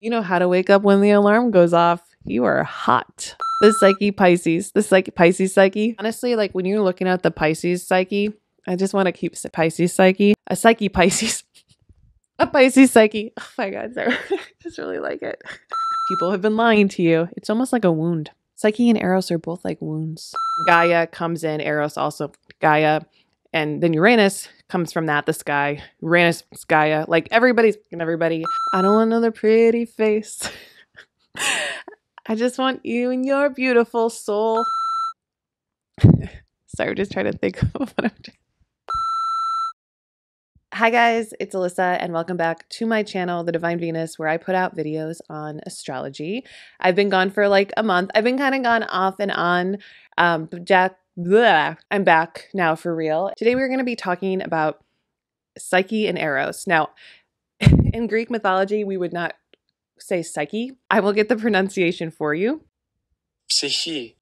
You know how to wake up when the alarm goes off. You are hot. The Psyche Pisces, Pisces Psyche. Honestly, like when you're looking at the Pisces Psyche, I just want to keep Pisces Psyche. A Psyche Pisces. A Pisces Psyche. Oh my God, Sarah. I just really like it. People have been lying to you. It's almost like a wound. Psyche and Eros are both like wounds. Gaia comes in, Eros also Gaia. And then Uranus comes from that, the sky. Uranus, Gaia. Like everybody. I don't want another pretty face. I just want you and your beautiful soul. Sorry, just trying to think of what I'm doing. Hi guys, it's Alyssa and welcome back to my channel, The Divine Venus, where I put out videos on astrology. I've been gone for like a month. I've been kind of gone off and on. I'm back now for real. Today we're going to be talking about Psyche and Eros. Now, in Greek mythology, we would not say Psyche. I will get the pronunciation for you. Psyche.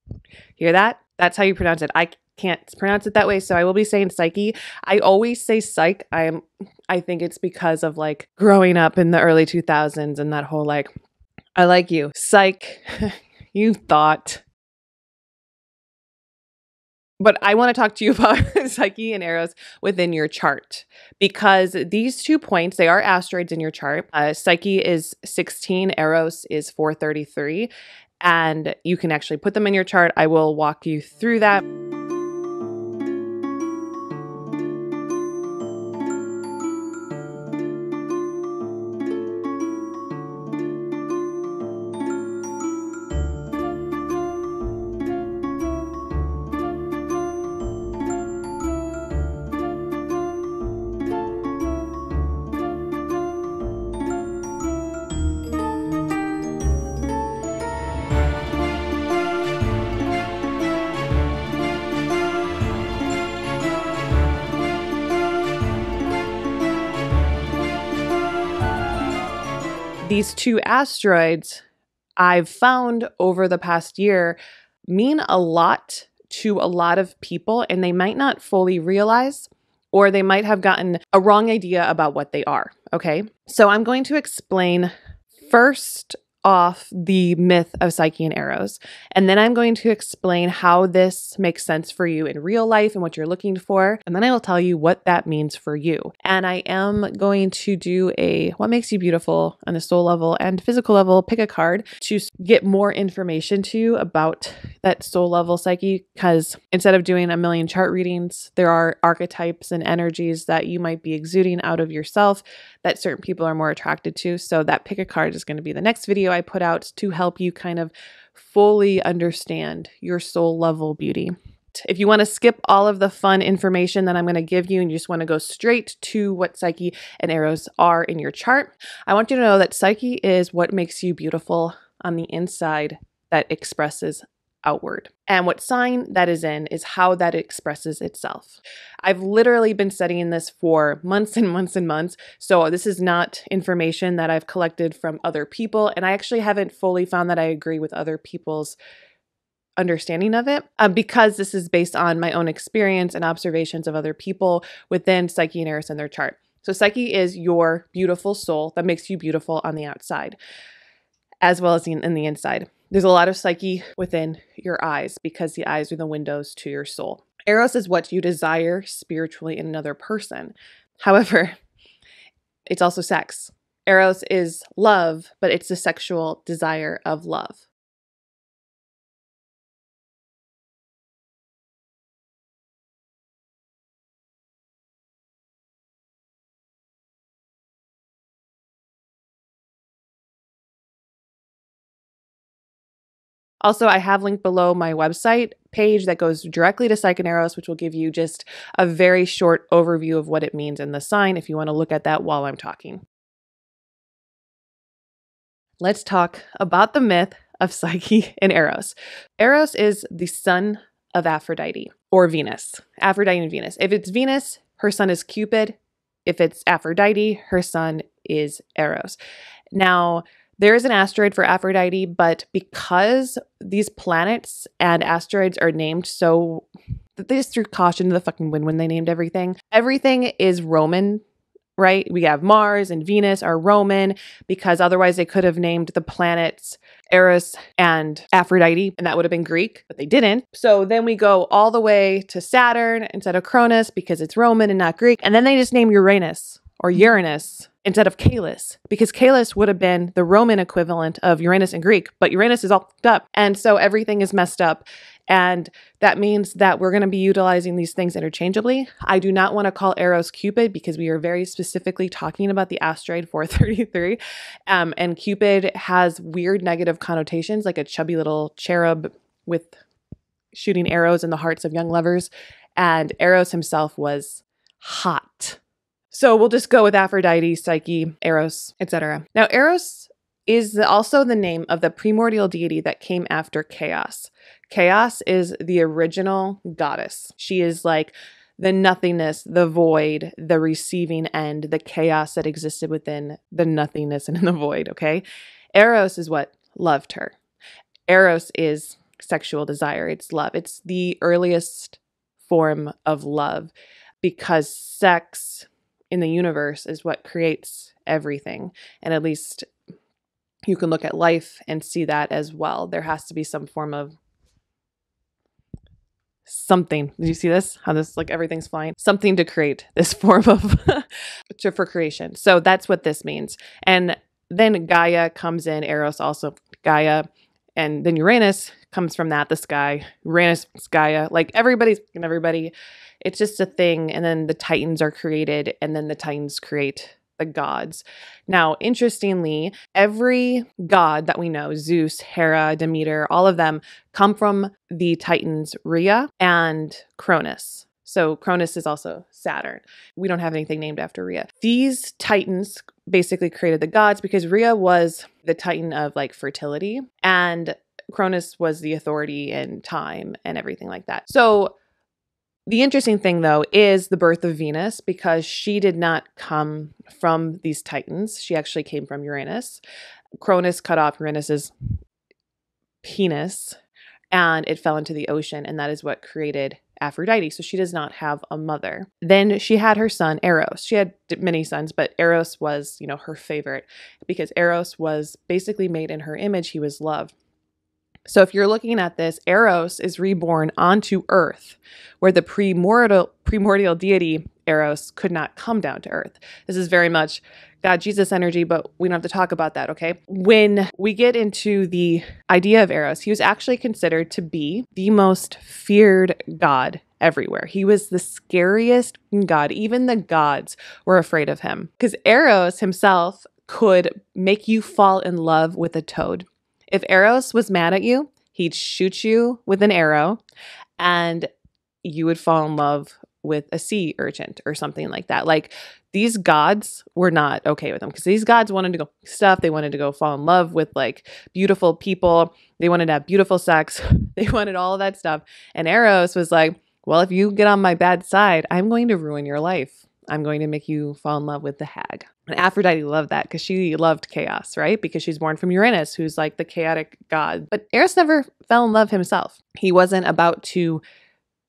Hear that? That's how you pronounce it. I can't pronounce it that way, so I will be saying Psyche. I always say psych. I think it's because of like growing up in the early 2000s and that whole like, I like you. Psych. You thought. But I want to talk to you about Psyche and Eros within your chart because these 2 points, they are asteroids in your chart. Psyche is 16, Eros is 433, and you can actually put them in your chart. I will walk you through that. These 2 asteroids I've found over the past year mean a lot to a lot of people, and they might not fully realize, or they might have gotten a wrong idea about what they are. Okay. So I'm going to explain first off the myth of Psyche and Eros, and then I'm going to explain how this makes sense for you in real life and what you're looking for, and then I will tell you what that means for you. And I am going to do a what makes you beautiful on the soul level and physical level, pick a card to get more information to you about that soul level psyche, because instead of doing a million chart readings, there are archetypes and energies that you might be exuding out of yourself that certain people are more attracted to. So that pick a card is going to be the next video I put out to help you kind of fully understand your soul level beauty. If you want to skip all of the fun information that I'm going to give you and you just want to go straight to what Psyche and Eros are in your chart, I want you to know that Psyche is what makes you beautiful on the inside that expresses outward. And what sign that is in is how that expresses itself. I've literally been studying this for months and months and months. So this is not information that I've collected from other people. And I actually haven't fully found that I agree with other people's understanding of it because this is based on my own experience and observations of other people within Psyche and Eros in their chart. So Psyche is your beautiful soul that makes you beautiful on the outside, as well as in the inside. There's a lot of Psyche within your eyes because the eyes are the windows to your soul. Eros is what you desire spiritually in another person. However, it's also sex. Eros is love, but it's the sexual desire of love. Also, I have linked below my website page that goes directly to Psyche and Eros, which will give you just a very short overview of what it means in the sign if you want to look at that while I'm talking. Let's talk about the myth of Psyche and Eros. Eros is the son of Aphrodite or Venus. Aphrodite and Venus. If it's Venus, her son is Cupid. If it's Aphrodite, her son is Eros. Now, there is an asteroid for Aphrodite, but because these planets and asteroids are named so, they just threw caution to the fucking wind when they named everything. Everything is Roman right? We have Mars and Venus are Roman because otherwise they could have named the planets Eros and Aphrodite, and that would have been Greek, but they didn't. So then we go all the way to Saturn instead of Cronus because it's Roman and not Greek. And then they just name Uranus or Uranus instead of Caelus because Caelus would have been the Roman equivalent of Uranus in Greek, but Uranus is all fucked up. And so everything is messed up. And that means that we're going to be utilizing these things interchangeably. I do not want to call Eros Cupid because we are very specifically talking about the asteroid 433. And Cupid has weird negative connotations, like a chubby little cherub with shooting arrows in the hearts of young lovers. And Eros himself was hot. So we'll just go with Aphrodite, Psyche, Eros, etc. Now, Eros is also the name of the primordial deity that came after chaos. Chaos is the original goddess. She is like the nothingness, the void, the receiving end, the chaos that existed within the nothingness and in the void, okay? Eros is what loved her. Eros is sexual desire. It's love. It's the earliest form of love because sex in the universe is what creates everything. And at least you can look at life and see that as well. There has to be some form of something. Did you see this? How this, like everything's flying? Something to create this form of, for creation. So that's what this means. And then Gaia comes in, Eros also Gaia. And then Uranus comes from that, the sky. Uranus, Gaia, like everybody. It's just a thing. And then the Titans are created, and then the Titans create the gods. Now, interestingly, every god that we know, Zeus, Hera, Demeter, all of them come from the Titans Rhea and Cronus. So Cronus is also Saturn. We don't have anything named after Rhea. These Titans basically created the gods because Rhea was the Titan of like fertility and Cronus was the authority in time and everything like that. So the interesting thing, though, is the birth of Venus because she did not come from these Titans. She actually came from Uranus. Cronus cut off Uranus's penis and it fell into the ocean, and that is what created Aphrodite. So she does not have a mother. Then she had her son, Eros. She had many sons, but Eros was, her favorite because Eros was basically made in her image. He was love. So if you're looking at this, Eros is reborn onto Earth, where the primordial deity Eros could not come down to Earth. This is very much God, Jesus energy, but we don't have to talk about that, okay? When we get into the idea of Eros, he was actually considered to be the most feared god everywhere. He was the scariest god. Even the gods were afraid of him because Eros himself could make you fall in love with a toad. If Eros was mad at you, he'd shoot you with an arrow and you would fall in love with a sea urchin or something like that. Like these gods were not okay with them because these gods wanted to go stuff. They wanted to go fall in love with like beautiful people. They wanted to have beautiful sex. They wanted all of that stuff. And Eros was like, well, if you get on my bad side, I'm going to ruin your life. I'm going to make you fall in love with the hag. And Aphrodite loved that because she loved chaos, right? Because she's born from Uranus, who's like the chaotic god. But Eros never fell in love himself. He wasn't about to,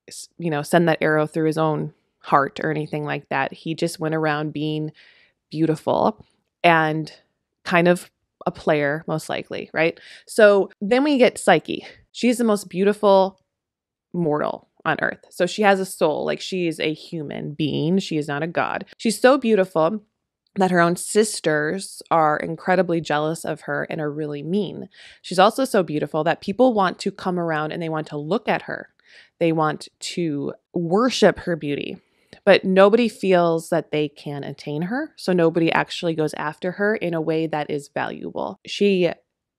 send that arrow through his own heart or anything like that. He just went around being beautiful and kind of a player, most likely, right? So then we get Psyche. She's the most beautiful mortal on Earth. So she has a soul, like she is a human being. She is not a god. She's so beautiful that her own sisters are incredibly jealous of her and are really mean. She's also so beautiful that people want to come around and they want to look at her. They want to worship her beauty, but nobody feels that they can attain her. So nobody actually goes after her in a way that is valuable. She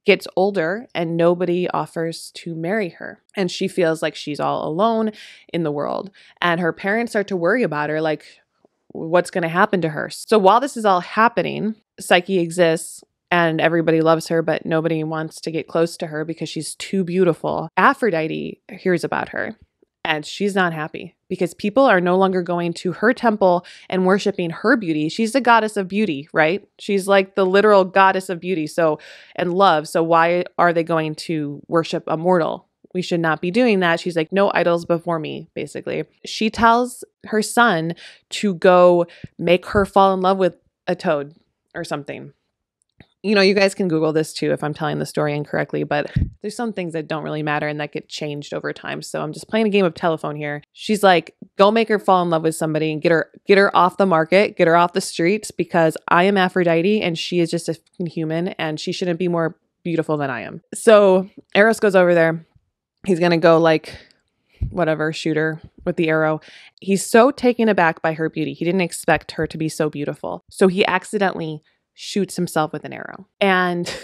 gets older and nobody offers to marry her. And she feels like she's all alone in the world. And her parents start to worry about her, like, what's going to happen to her? So while this is all happening, Psyche exists and everybody loves her, but nobody wants to get close to her because she's too beautiful. Aphrodite hears about her and she's not happy because people are no longer going to her temple and worshiping her beauty. She's the goddess of beauty, right? She's like the literal goddess of beauty and love. So why are they going to worship a mortal? We should not be doing that. She's like, no idols before me, basically. She tells her son to go make her fall in love with a toad or something. You know, you guys can Google this too if I'm telling the story incorrectly, but there's some things that don't really matter and that get changed over time. So I'm just playing a game of telephone here. She's like, go make her fall in love with somebody and get her off the market, get her off the streets, because I am Aphrodite and she is just a human and she shouldn't be more beautiful than I am. So Eros goes over there. He's going to go like, whatever, shoot her with the arrow. He's so taken aback by her beauty. He didn't expect her to be so beautiful. So he accidentally shoots himself with an arrow and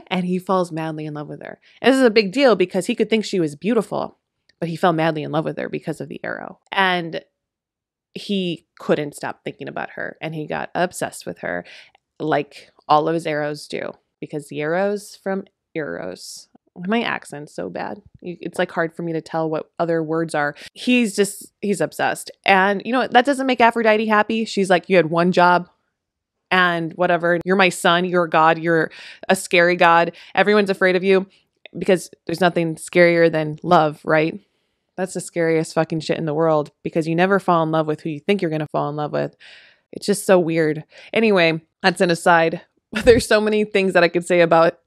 and he falls madly in love with her. And this is a big deal because he could think she was beautiful, but he fell madly in love with her because of the arrow. And he couldn't stop thinking about her and he got obsessed with her like all of his arrows do, because the arrows from Eros. My accent's so bad. It's like hard for me to tell what other words are. He's obsessed. And you know what? That doesn't make Aphrodite happy. She's like, you had one job and whatever. You're my son. You're a god. You're a scary god. Everyone's afraid of you because there's nothing scarier than love, right? That's the scariest fucking shit in the world because you never fall in love with who you think you're going to fall in love with. It's just so weird. Anyway, that's an aside. There's so many things that I could say about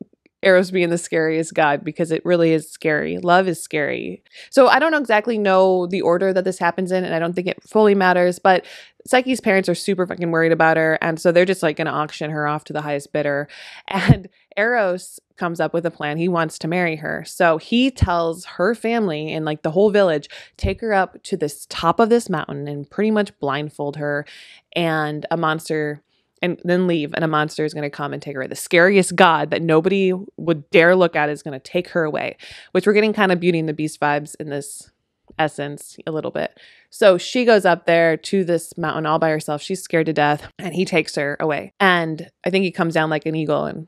Eros being the scariest god because it really is scary. Love is scary. So I don't exactly know the order that this happens in, and I don't think it fully matters, but Psyche's parents are super fucking worried about her, and so they're just like going to auction her off to the highest bidder. And Eros comes up with a plan. He wants to marry her. So he tells her family and like the whole village, take her up to this top of this mountain and pretty much blindfold her, and a monster, and then leave, and a monster is going to come and take her away. The scariest god that nobody would dare look at is going to take her away, which we're getting kind of Beauty and the Beast vibes in this essence a little bit. So she goes up there to this mountain all by herself. She's scared to death, and he takes her away. And I think he comes down like an eagle and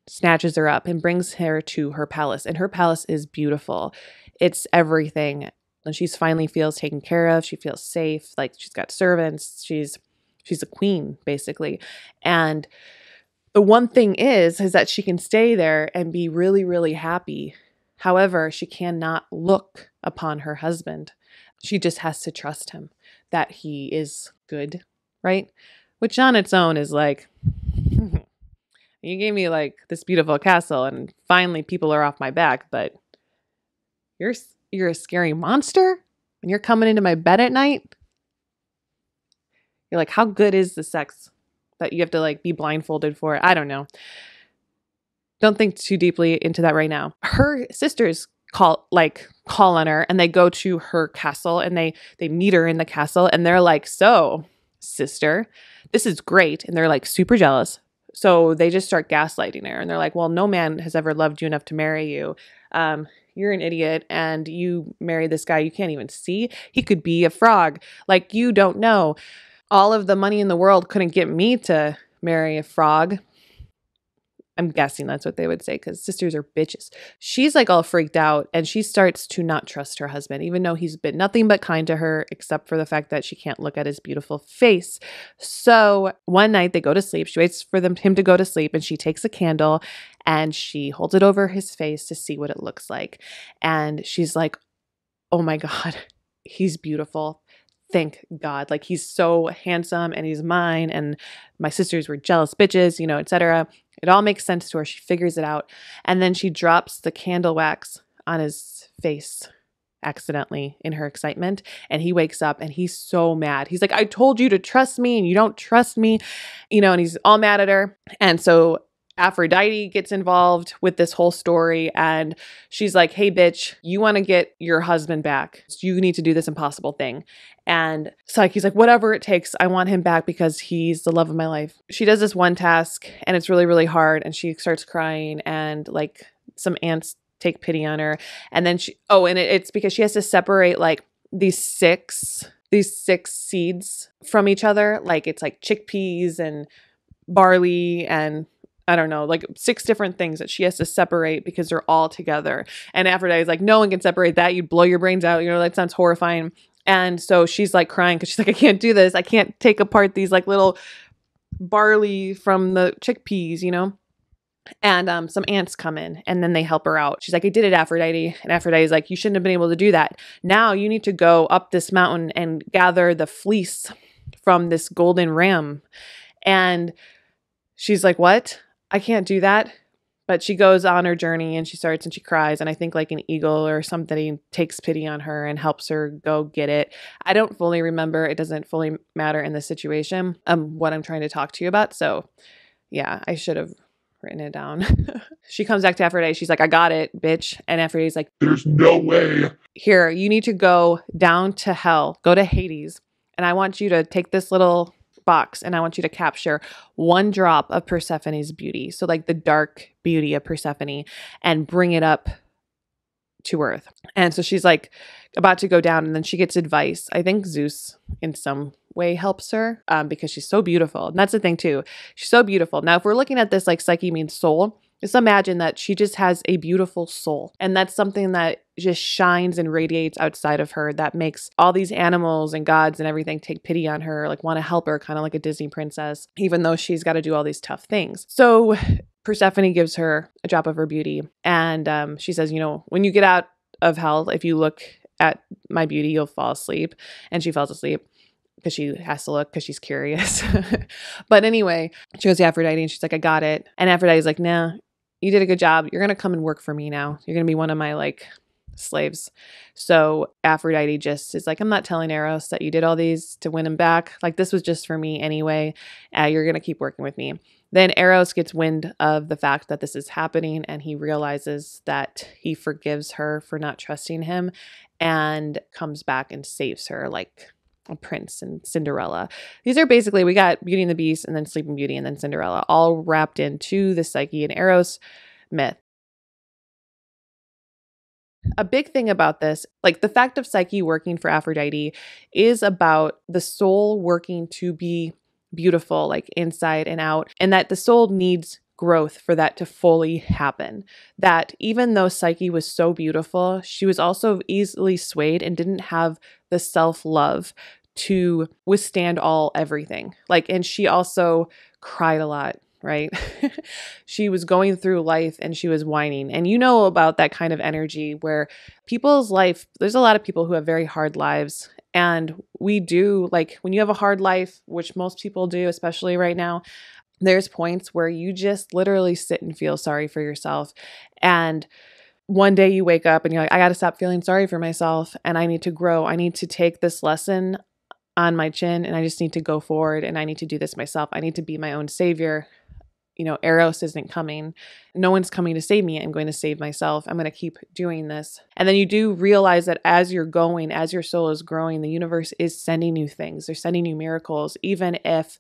snatches her up and brings her to her palace. And her palace is beautiful. It's everything. And she finally feels taken care of. She feels safe. Like she's got servants. She's a queen, basically. And the one thing is that she can stay there and be really, really happy. However, she cannot look upon her husband. She just has to trust him, that he is good, right? Which on its own is like, you gave me like this beautiful castle and finally people are off my back, but you're a scary monster and you're coming into my bed at night? You're like, how good is the sex that you have to like be blindfolded for? I don't know. Don't think too deeply into that right now. Her sisters call on her and they go to her castle and they meet her in the castle and they're like, so sister, this is great. And they're like super jealous. So they just start gaslighting her and they're like, well, no man has ever loved you enough to marry you. You're an idiot and you marry this guy you can't even see. He could be a frog. Like you don't know. All of the money in the world couldn't get me to marry a frog. I'm guessing that's what they would say because sisters are bitches. She's like all freaked out and she starts to not trust her husband, even though he's been nothing but kind to her, except for the fact that she can't look at his beautiful face. So one night they go to sleep. She waits for him to go to sleep and she takes a candle and she holds it over his face to see what it looks like. And she's like, oh my God, he's beautiful. Thank God. Like he's so handsome and he's mine and my sisters were jealous bitches, etc. It all makes sense to her. She figures it out. And then she drops the candle wax on his face accidentally in her excitement. And he wakes up and he's so mad. He's like, I told you to trust me and you don't trust me, and he's all mad at her. And so Aphrodite gets involved with this whole story and she's like, hey, bitch, you want to get your husband back. So you need to do this impossible thing. And Psyche's like, whatever it takes, I want him back because he's the love of my life. She does this one task and it's really, really hard. And she starts crying and like some ants take pity on her. And then it's because she has to separate like these six seeds from each other. Like it's like chickpeas and barley and I don't know, like 6 different things that she has to separate because they're all together. And Aphrodite's like, no one can separate that. You'd blow your brains out. That sounds horrifying. And so she's like crying because she's like, I can't do this. I can't take apart these like little barley from the chickpeas, And some ants come in and then they help her out. She's like, I did it, Aphrodite. And Aphrodite's like, you shouldn't have been able to do that. Now you need to go up this mountain and gather the fleece from this golden ram. And she's like, what? I can't do that. But she goes on her journey and she starts and she cries. And I think like an eagle or something takes pity on her and helps her go get it. I don't fully remember. It doesn't fully matter in this situation, what I'm trying to talk to you about. So yeah, I should have written it down. She comes back to Aphrodite. She's like, I got it, bitch. And Aphrodite's like, there's no way. Here, you need to go down to hell, go to Hades. And I want you to take this little box and I want you to capture 1 drop of Persephone's beauty. So like the dark beauty of Persephone, and bring it up to Earth. And so she's like about to go down, and then she gets advice. I think Zeus in some way helps her because she's so beautiful. And that's the thing too. She's so beautiful. Now, if we're looking at this like Psyche means soul, just imagine that she just has a beautiful soul. And that's something that just shines and radiates outside of her that makes all these animals and gods and everything take pity on her, like want to help her, kind of like a Disney princess, even though she's got to do all these tough things. So Persephone gives her a drop of her beauty. And she says, you know, when you get out of hell, if you look at my beauty, you'll fall asleep. And she falls asleep because she has to look because she's curious. But anyway, she goes to Aphrodite and she's like, I got it. And Aphrodite's like, nah, you did a good job. You're going to come and work for me now. You're going to be one of my like slaves. So Aphrodite just is like, I'm not telling Eros that you did all these to win him back. Like, this was just for me anyway. You're going to keep working with me. Then Eros gets wind of the fact that this is happening, and he realizes that he forgives her for not trusting him and comes back and saves her like a prince and Cinderella. These are basically, we got Beauty and the Beast and then Sleeping Beauty and then Cinderella, all wrapped into the Psyche and Eros myth. A big thing about this, like the fact of Psyche working for Aphrodite, is about the soul working to be beautiful, like inside and out, and that the soul needs growth for that to fully happen. That even though Psyche was so beautiful, she was also easily swayed and didn't have the self-love to withstand everything. Like, and she also cried a lot, right? She was going through life and she was whining. And you know about that kind of energy where people's life, there's a lot of people who have very hard lives. And we do, like, when you have a hard life, which most people do, especially right now, there's points where you just literally sit and feel sorry for yourself. And one day you wake up and you're like, I got to stop feeling sorry for myself and I need to grow. I need to take this lesson on my chin and I just need to go forward and I need to do this myself. I need to be my own savior. You know, Eros isn't coming. No one's coming to save me. I'm going to save myself. I'm going to keep doing this. And then you do realize that as you're going, as your soul is growing, the universe is sending you things. They're sending you miracles, even if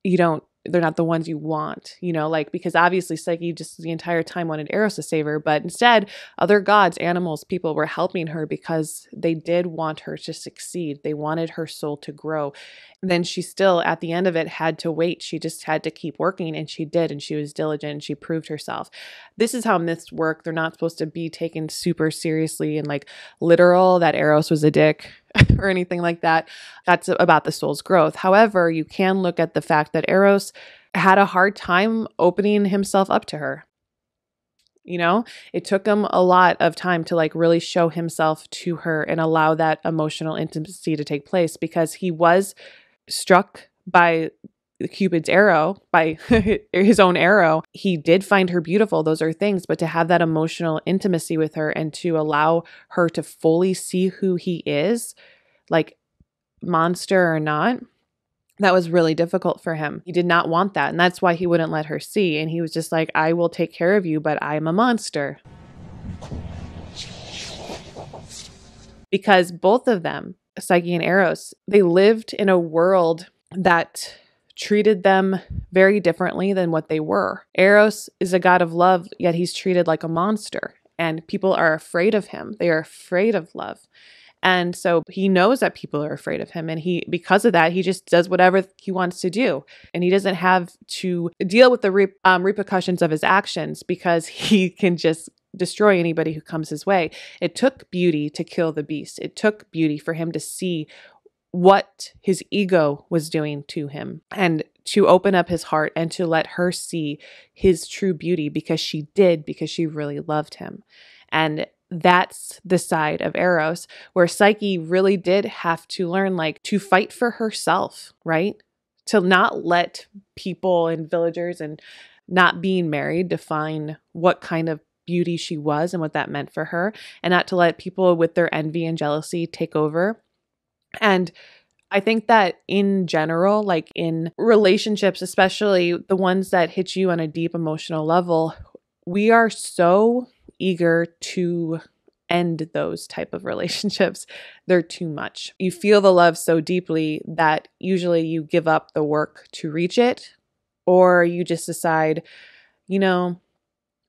they're not the ones you want, you know, like, because obviously Psyche just the entire time wanted Eros to save her, but instead other gods, animals, people were helping her because they did want her to succeed. They wanted her soul to grow. Then she still, at the end of it, had to wait. She just had to keep working, and she did, and she was diligent, and she proved herself. This is how myths work. They're not supposed to be taken super seriously and like literal that Eros was a dick or anything like that. That's about the soul's growth. However, you can look at the fact that Eros had a hard time opening himself up to her. You know, it took him a lot of time to like really show himself to her and allow that emotional intimacy to take place, because he was struck by Cupid's arrow, by his own arrow. He did find her beautiful. Those are things, but to have that emotional intimacy with her and to allow her to fully see who he is, like monster or not, that was really difficult for him. He did not want that. And that's why he wouldn't let her see. And he was just like, I will take care of you, but I'm a monster. Because both of them, Psyche and Eros, they lived in a world that treated them very differently than what they were. Eros is a god of love, yet he's treated like a monster. And people are afraid of him. They are afraid of love. And so he knows that people are afraid of him. And because of that, he just does whatever he wants to do. And he doesn't have to deal with the repercussions of his actions, because he can just destroy anybody who comes his way. It took beauty to kill the beast. It took beauty for him to see what his ego was doing to him and to open up his heart and to let her see his true beauty, because she really loved him. And that's the side of Eros where Psyche really did have to learn, like, to fight for herself, right? To not let people and villagers and not being married define what kind of beauty she was and what that meant for her, and not to let people with their envy and jealousy take over. And I think that in general, like in relationships, especially the ones that hit you on a deep emotional level, we are so eager to end those type of relationships. They're too much. You feel the love so deeply that usually you give up the work to reach it, or you just decide, you know,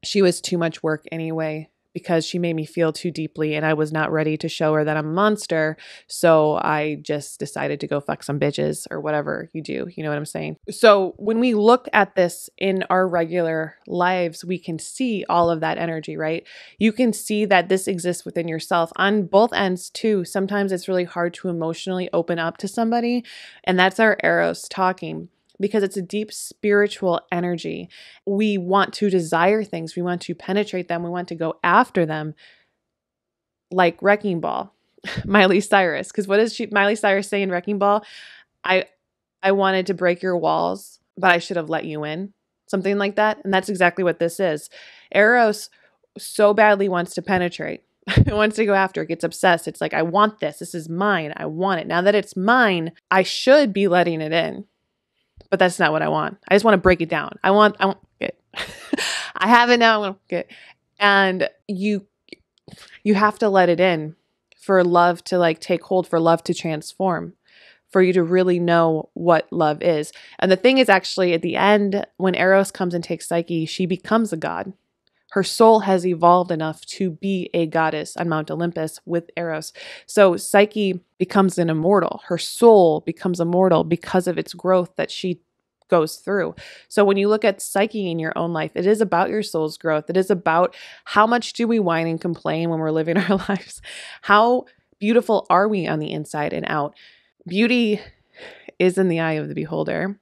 she was too much work anyway, because she made me feel too deeply and I was not ready to show her that I'm a monster. So I just decided to go fuck some bitches, or whatever you do. You know what I'm saying? So when we look at this in our regular lives, we can see all of that energy, right? You can see that this exists within yourself on both ends too. Sometimes it's really hard to emotionally open up to somebody, and that's our Eros talking, because it's a deep spiritual energy. We want to desire things. We want to penetrate them. We want to go after them, like Wrecking Ball, Miley Cyrus. Because what does Miley Cyrus say in Wrecking Ball? I wanted to break your walls, but I should have let you in. Something like that. And that's exactly what this is. Eros so badly wants to penetrate. It wants to go after it, gets obsessed. It's like, I want this. This is mine. I want it. Now that it's mine, I should be letting it in. But that's not what I want. I just want to break it down. I want it. I have it now. I want it. And you have to let it in for love to like take hold, for love to transform, for you to really know what love is. And the thing is, actually, at the end, when Eros comes and takes Psyche, she becomes a god. Her soul has evolved enough to be a goddess on Mount Olympus with Eros. So Psyche becomes an immortal. Her soul becomes immortal because of its growth that she goes through. So when you look at Psyche in your own life, it is about your soul's growth. It is about how much do we whine and complain when we're living our lives? How beautiful are we on the inside and out? Beauty is in the eye of the beholder.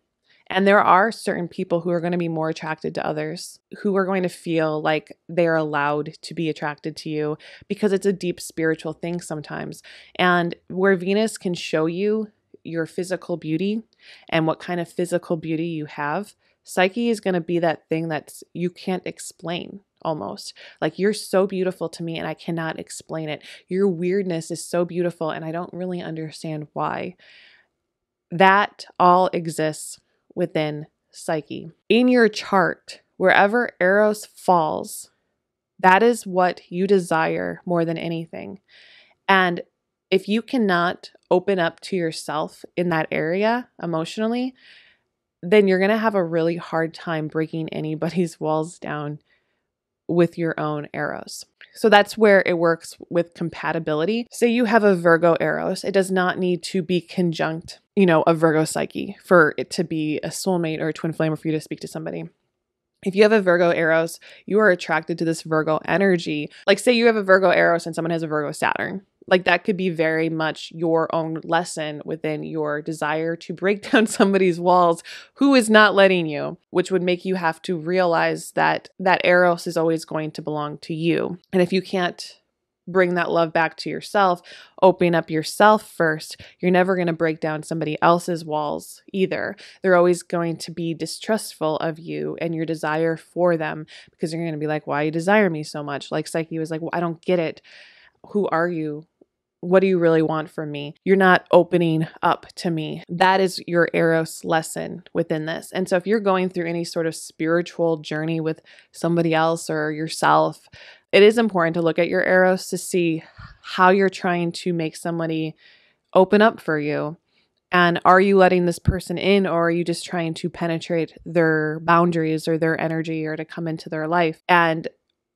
And there are certain people who are going to be more attracted to others, who are going to feel like they're allowed to be attracted to you, because it's a deep spiritual thing sometimes. And where Venus can show you your physical beauty and what kind of physical beauty you have, Psyche is going to be that thing that you can't explain. Almost like, you're so beautiful to me and I cannot explain it. Your weirdness is so beautiful and I don't really understand why. That all exists within Psyche. In your chart, wherever Eros falls, that is what you desire more than anything. And if you cannot open up to yourself in that area emotionally, then you're going to have a really hard time breaking anybody's walls down with your own Eros. So that's where it works with compatibility. Say you have a Virgo Eros, it does not need to be conjunct, a Virgo Psyche for it to be a soulmate or a twin flame, or for you to speak to somebody. If you have a Virgo Eros, you are attracted to this Virgo energy. Like, say you have a Virgo Eros and someone has a Virgo Saturn. Like, that could be very much your own lesson within your desire to break down somebody's walls who is not letting you, which would make you have to realize that that Eros is always going to belong to you. And if you can't bring that love back to yourself, open up yourself first, you're never going to break down somebody else's walls either. They're always going to be distrustful of you and your desire for them, because they're going to be like, why you desire me so much? Like Psyche was like, well, I don't get it. Who are you? What do you really want from me? You're not opening up to me. That is your Eros lesson within this. And so if you're going through any sort of spiritual journey with somebody else or yourself, it is important to look at your Eros to see how you're trying to make somebody open up for you. And are you letting this person in, or are you just trying to penetrate their boundaries or their energy, or to come into their life? And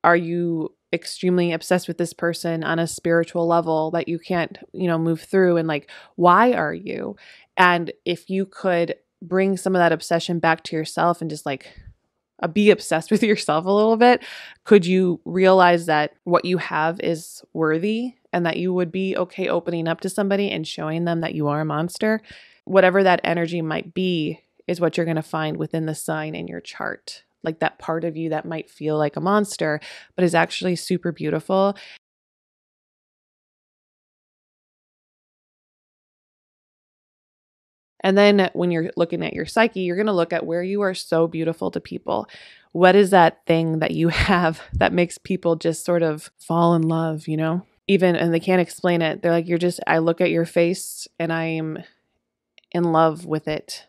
are you extremely obsessed with this person on a spiritual level that you can't, move through? And like, why are you? And if you could bring some of that obsession back to yourself and just like be obsessed with yourself a little bit, could you realize that what you have is worthy and that you would be okay opening up to somebody and showing them that you are a monster? Whatever that energy might be, is what you're going to find within the sign in your chart. Like that part of you that might feel like a monster, but is actually super beautiful. And then when you're looking at your psyche, you're going to look at where you are so beautiful to people. What is that thing that you have that makes people just sort of fall in love, you know? Even, and they can't explain it. They're like, I look at your face and I am in love with it.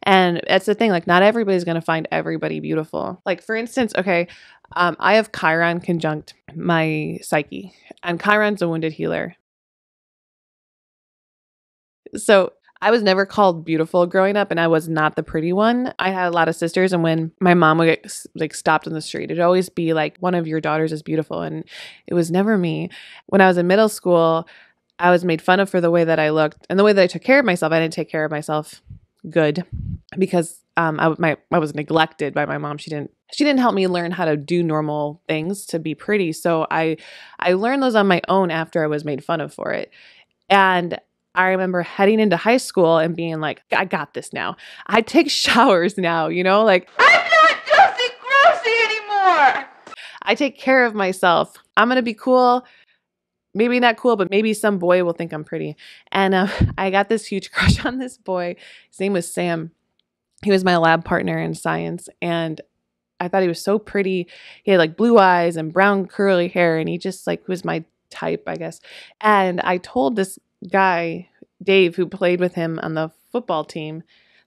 And that's the thing, like not everybody's going to find everybody beautiful. Like for instance, okay, I have Chiron conjunct my psyche, and Chiron's a wounded healer. So I was never called beautiful growing up, and I was not the pretty one. I had a lot of sisters, and when my mom would get like stopped on the street, it'd always be like, one of your daughters is beautiful, and it was never me. When I was in middle school, I was made fun of for the way that I looked and the way that I took care of myself. I didn't take care of myself good because I was neglected by my mom. She didn't help me learn how to do normal things to be pretty. So I learned those on my own after I was made fun of for it. And I remember heading into high school and being like, I got this now. I take showers now, you know, like I'm not Josie Grossy anymore. I take care of myself. I'm going to be cool. Maybe not cool, but maybe some boy will think I'm pretty. And I got this huge crush on this boy. His name was Sam. He was my lab partner in science. And I thought he was so pretty. He had like blue eyes and brown curly hair. And he just like was my type, I guess. And I told this guy, Dave, who played with him on the football team,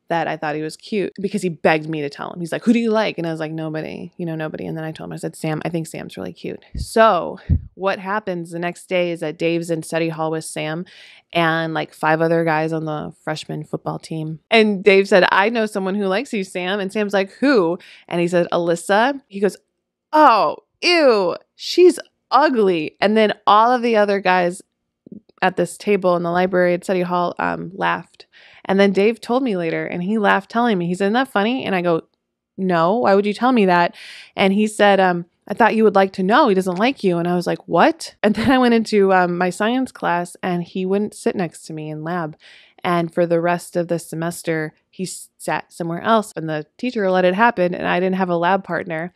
that I thought he was cute because he begged me to tell him. He's like, who do you like? And I was like, nobody, nobody. And then I told him, I said, Sam, I think Sam's really cute. So what happens the next day is that Dave's in study hall with Sam and like 5 other guys on the freshman football team. And Dave said, I know someone who likes you, Sam. And Sam's like, who? And he said, Alyssa. He goes, oh, ew, she's ugly. And then all of the other guys at this table in the library at study hall laughed. And then Dave told me later, and he laughed telling me, he said, isn't that funny? And I go, no, why would you tell me that? And he said, I thought you would like to know. He doesn't like you. And I was like, what? And then I went into my science class, and he wouldn't sit next to me in lab. And for the rest of the semester, he sat somewhere else. And the teacher let it happen, and I didn't have a lab partner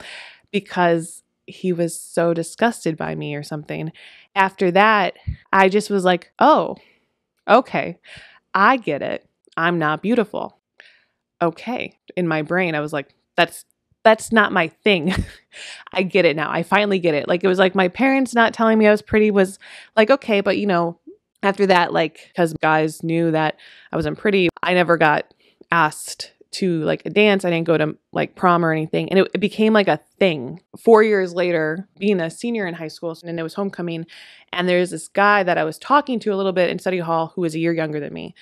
because he was so disgusted by me or something. After that, I just was like, oh, okay, I get it. I'm not beautiful. Okay. In my brain, I was like, that's not my thing. I get it now. I finally get it. Like, it was like my parents not telling me I was pretty was like, okay. But after that, like, because guys knew that I wasn't pretty, I never got asked to like a dance. I didn't go to like prom or anything. And it became like a thing. 4 years later, being a senior in high school, and it was homecoming. And there's this guy that I was talking to a little bit in study hall who was a year younger than me.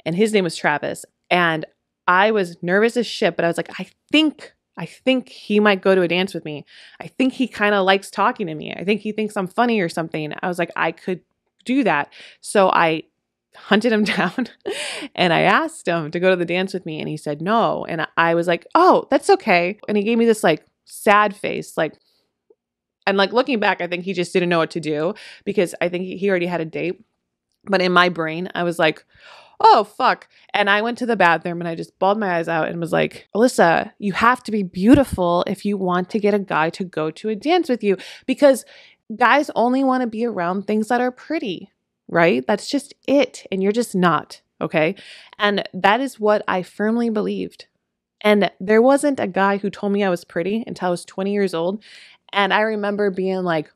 And his name was Travis. And I was nervous as shit, but I was like, I think he might go to a dance with me. I think he kind of likes talking to me. I think he thinks I'm funny or something. I was like, I could do that. So I hunted him down and I asked him to go to the dance with me, and he said no. And I was like, oh, that's okay. And he gave me this like sad face, like, and like looking back, I think he just didn't know what to do because I think he already had a date. But in my brain, I was like, oh, fuck. And I went to the bathroom and I just bawled my eyes out and was like, Alyssa, you have to be beautiful if you want to get a guy to go to a dance with you, because guys only want to be around things that are pretty, right? That's just it. And you're just not, okay? And that is what I firmly believed. And there wasn't a guy who told me I was pretty until I was 20 years old. And I remember being like,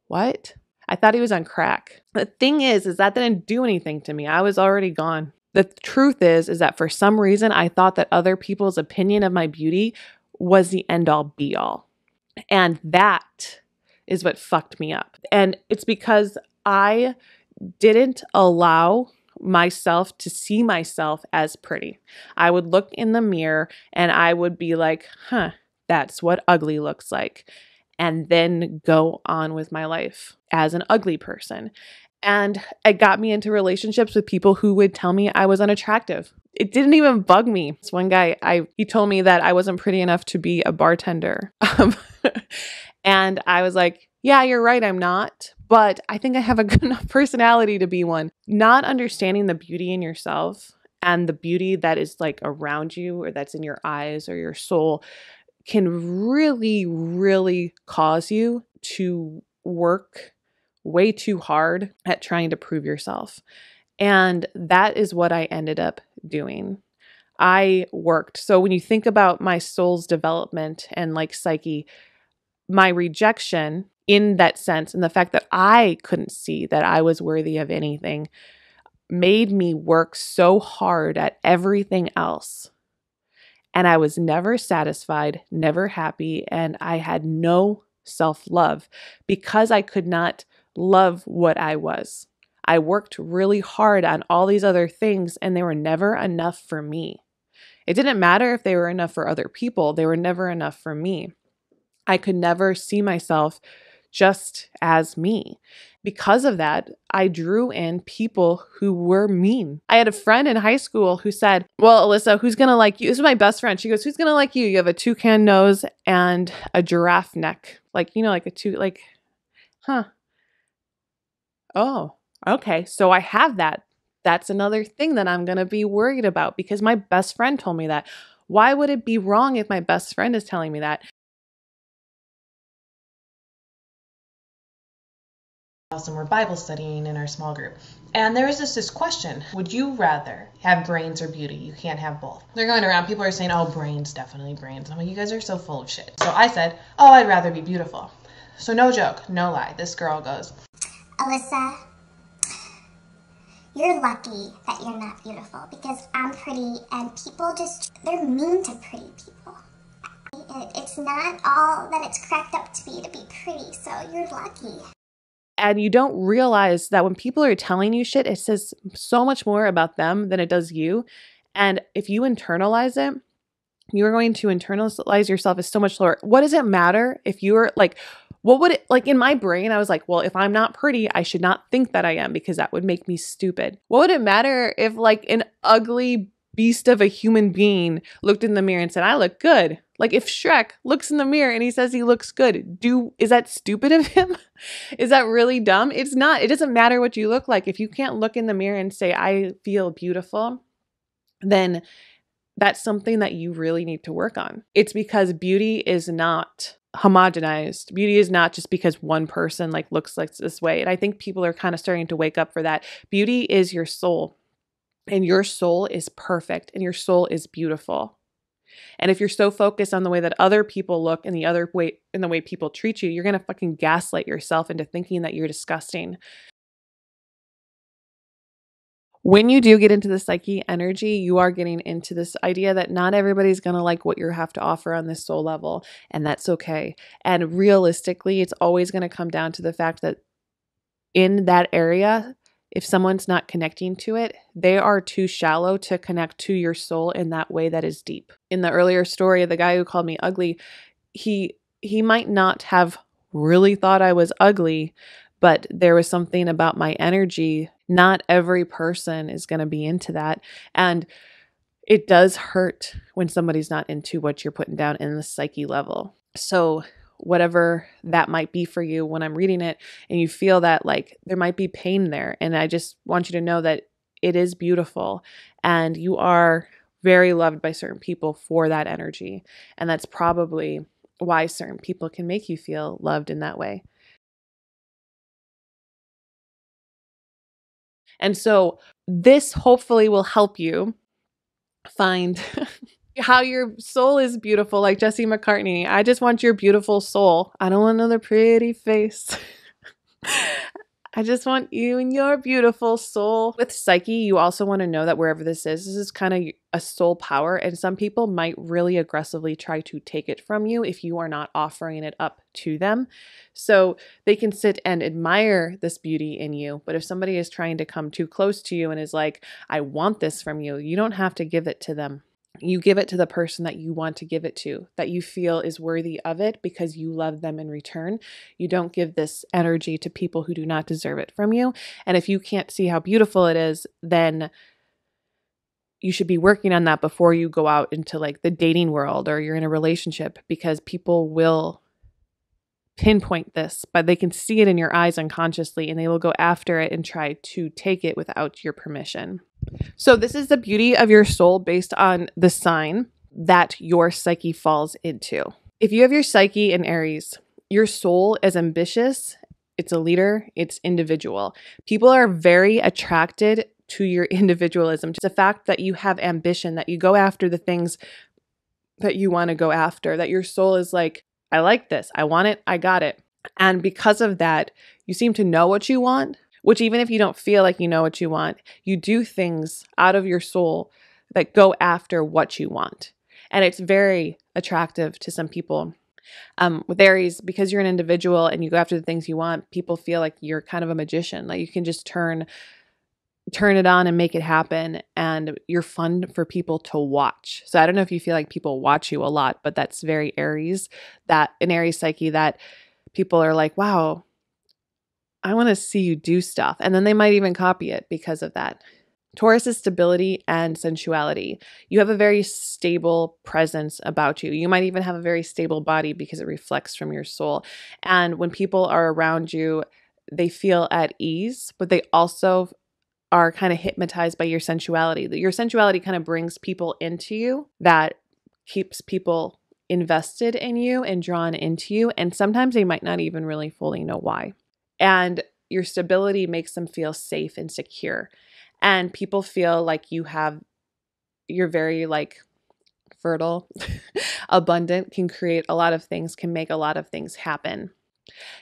what? I thought he was on crack. The thing is that didn't do anything to me. I was already gone. The truth is that for some reason, I thought that other people's opinion of my beauty was the end all be all. And that is what fucked me up. And it's because I didn't allow myself to see myself as pretty. I would look in the mirror and I would be like, that's what ugly looks like. And then go on with my life as an ugly person. And it got me into relationships with people who would tell me I was unattractive. It didn't even bug me. This one guy, he told me that I wasn't pretty enough to be a bartender. And I was like, yeah, you're right, I'm not. But I think I have a good enough personality to be one. Not understanding the beauty in yourself and the beauty that is like around you or that's in your eyes or your soul can really, really cause you to work way too hard at trying to prove yourself. And that is what I ended up doing. I worked. So when you think about my soul's development and like Psyche, my rejection in that sense and the fact that I couldn't see that I was worthy of anything made me work so hard at everything else. And I was never satisfied, never happy, and I had no self-love because I could not love what I was. I worked really hard on all these other things and they were never enough for me. It didn't matter if they were enough for other people, they were never enough for me. I could never see myself just as me. Because of that, I drew in people who were mean. I had a friend in high school who said, well, Alyssa, who's going to like you? This is my best friend. She goes, who's going to like you? You have a toucan nose and a giraffe neck. Like, you know, like oh, okay. So I have that. That's another thing that I'm going to be worried about because my best friend told me that. Why would it be wrong if my best friend is telling me that? And we're Bible studying in our small group. And there was this question, would you rather have brains or beauty? You can't have both. They're going around, people are saying, oh, brains, definitely brains. I'm like, you guys are so full of shit. So I said, oh, I'd rather be beautiful. So no joke, no lie, this girl goes, Alyssa, you're lucky that you're not beautiful because I'm pretty and people they're mean to pretty people. It's not all that it's cracked up to be pretty, so you're lucky. And you don't realize that when people are telling you shit, it says so much more about them than it does you. And if you internalize it, you're going to internalize yourself as so much lower. What does it matter if you're like, what would it, like in my brain, I was like, well, if I'm not pretty, I should not think that I am because that would make me stupid. What would it matter if like an ugly beast of a human being looked in the mirror and said, I look good? Like if Shrek looks in the mirror and he says he looks good, is that stupid of him? Is that really dumb? It's not. It doesn't matter what you look like. If you can't look in the mirror and say, I feel beautiful, then that's something that you really need to work on. It's because beauty is not homogenized. Beauty is not just because one person like looks like this way. And I think people are kind of starting to wake up for that. Beauty is your soul, and your soul is perfect, and your soul is beautiful. And if you're so focused on the way that other people look and the way people treat you, you're going to fucking gaslight yourself into thinking that you're disgusting. When you do get into the Psyche energy, you are getting into this idea that not everybody's going to like what you have to offer on this soul level, and that's okay. And realistically, it's always going to come down to the fact that in that area, if someone's not connecting to it, they are too shallow to connect to your soul in that way that is deep. In the earlier story, the guy who called me ugly, he might not have really thought I was ugly, but there was something about my energy. Not every person is going to be into that. And it does hurt when somebody's not into what you're putting down in the Psyche level. So whatever that might be for you when I'm reading it and you feel that like there might be pain there. And I just want you to know that it is beautiful and you are very loved by certain people for that energy. And that's probably why certain people can make you feel loved in that way. And so this hopefully will help you find how your soul is beautiful, like Jesse McCartney. I just want your beautiful soul. I don't want another pretty face. I just want you and your beautiful soul. With Psyche, you also want to know that wherever this is kind of a soul power, and some people might really aggressively try to take it from you if you are not offering it up to them. So they can sit and admire this beauty in you, but if somebody is trying to come too close to you and is like, I want this from you, you don't have to give it to them. You give it to the person that you want to give it to, that you feel is worthy of it because you love them in return. You don't give this energy to people who do not deserve it from you. And if you can't see how beautiful it is, then you should be working on that before you go out into like the dating world or you're in a relationship, because people will pinpoint this, but they can see it in your eyes unconsciously, and they will go after it and try to take it without your permission. So this is the beauty of your soul based on the sign that your psyche falls into. If you have your psyche in Aries, your soul is ambitious, it's a leader, it's individual. People are very attracted to your individualism. It's the fact that you have ambition, that you go after the things that you want to go after, that your soul is like, I like this, I want it, I got it. And because of that, you seem to know what you want, which even if you don't feel like you know what you want, you do things out of your soul that go after what you want. And it's very attractive to some people. With Aries, because you're an individual and you go after the things you want, people feel like you're kind of a magician. Like you can just turn it on and make it happen, and you're fun for people to watch. So I don't know if you feel like people watch you a lot, but that's very Aries, that an Aries psyche, that people are like, wow, I want to see you do stuff. And then they might even copy it because of that. Taurus is stability and sensuality. You have a very stable presence about you. You might even have a very stable body because it reflects from your soul. And when people are around you, they feel at ease, but they also are kind of hypnotized by your sensuality. Your sensuality kind of brings people into you, that keeps people invested in you and drawn into you. And sometimes they might not even really fully know why. And your stability makes them feel safe and secure. And people feel like you're very like fertile, abundant, can create a lot of things, can make a lot of things happen.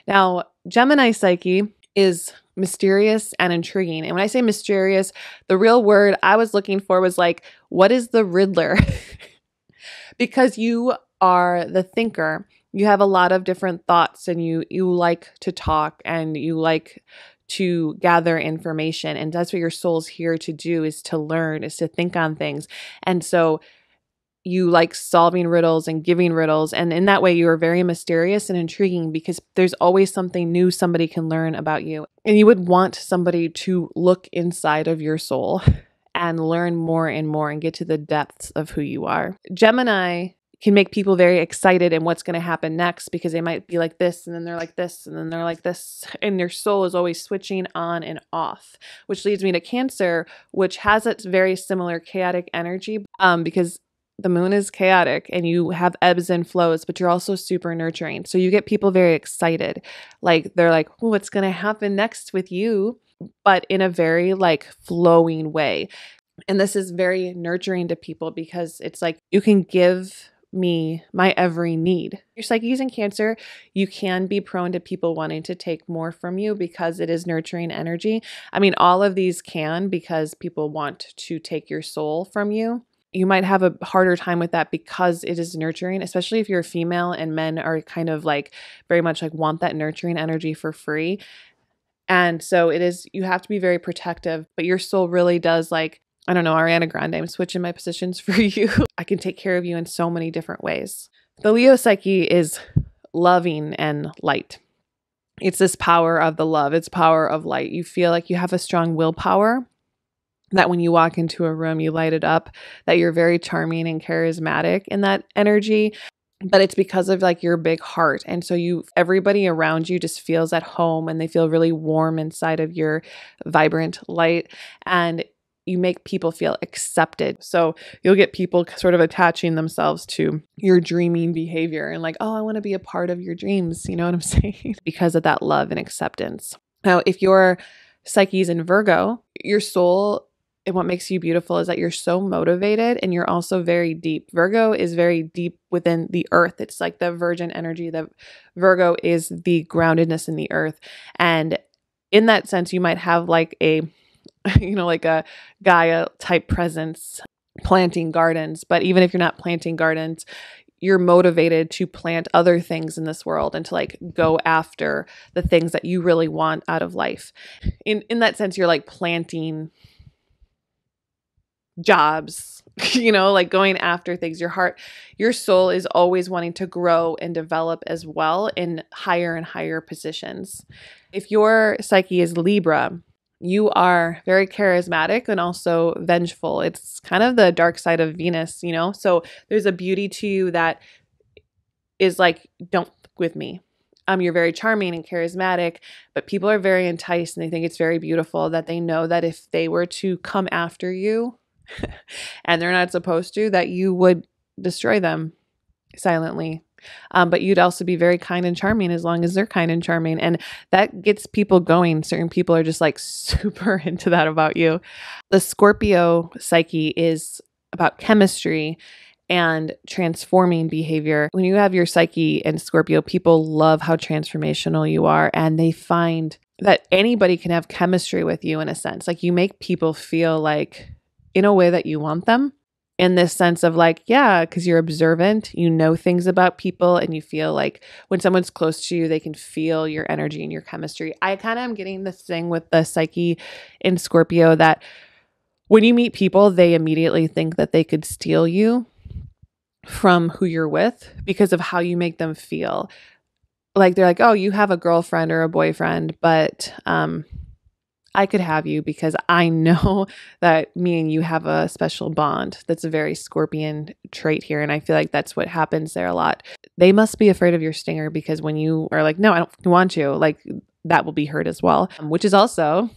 Now, Gemini psyche is mysterious and intriguing. And when I say mysterious, the real word I was looking for was like, what is the Riddler? Because you are the thinker. You have a lot of different thoughts, and you like to talk, and you like to gather information. And that's what your soul's here to do, is to learn, is to think on things. And so you like solving riddles and giving riddles. And in that way, you are very mysterious and intriguing, because there's always something new somebody can learn about you. And you would want somebody to look inside of your soul and learn more and more and get to the depths of who you are. Gemini can make people very excited in what's going to happen next, because they might be like this, and then they're like this, and then they're like this. And their soul is always switching on and off, which leads me to Cancer, which has its very similar chaotic energy, because the moon is chaotic and you have ebbs and flows, but you're also super nurturing. So you get people very excited. Like they're like, oh, what's going to happen next with you? But in a very like flowing way. And this is very nurturing to people, because it's like, you can give me my every need. Your psyche is in Cancer. You can be prone to people wanting to take more from you because it is nurturing energy. I mean, all of these can, because people want to take your soul from you. You might have a harder time with that because it is nurturing, especially if you're a female and men are kind of like very much like want that nurturing energy for free. And so it is, you have to be very protective, but your soul really does like, I don't know, Ariana Grande, I'm switching my positions for you. I can take care of you in so many different ways. The Leo psyche is loving and light. It's this power of the love. It's power of light. You feel like you have a strong willpower, that when you walk into a room, you light it up, that you're very charming and charismatic in that energy. But it's because of like your big heart. And so everybody around you just feels at home, and they feel really warm inside of your vibrant light. And you make people feel accepted. So you'll get people sort of attaching themselves to your dreaming behavior and like, oh, I want to be a part of your dreams. You know what I'm saying? Because of that love and acceptance. Now, if your psyche is in Virgo, your soul, and what makes you beautiful is that you're so motivated, and you're also very deep. Virgo is very deep within the earth. It's like the virgin energy. The Virgo is the groundedness in the earth. And in that sense, you might have like a, like a Gaia type presence planting gardens. But even if you're not planting gardens, you're motivated to plant other things in this world and to like go after the things that you really want out of life. In that sense, you're like planting jobs, like going after things. Your soul is always wanting to grow and develop as well in higher and higher positions. If your psyche is Libra, you are very charismatic and also vengeful. It's kind of the dark side of Venus, so there's a beauty to you that is like, don't fuck with me. You're very charming and charismatic, but people are very enticed and they think it's very beautiful, that they know that if they were to come after you and they're not supposed to, that you would destroy them silently. But you'd also be very kind and charming as long as they're kind and charming. And that gets people going. Certain people are just like super into that about you. The Scorpio psyche is about chemistry and transforming behavior. When you have your psyche in Scorpio, people love how transformational you are. And they find that anybody can have chemistry with you in a sense. Like you make people feel like in a way that you want them. In this sense of like, yeah, because you're observant, you know things about people, and you feel like when someone's close to you, they can feel your energy and your chemistry. I kind of am getting this thing with the psyche in Scorpio that when you meet people, they immediately think that they could steal you from who you're with because of how you make them feel. Like they're like, oh, you have a girlfriend or a boyfriend, but I could have you because I know that me and you have a special bond. That's a very Scorpion trait here. And I feel like that's what happens there a lot. They must be afraid of your stinger because when you are like, no, I don't want you, like that will be heard as well, which is also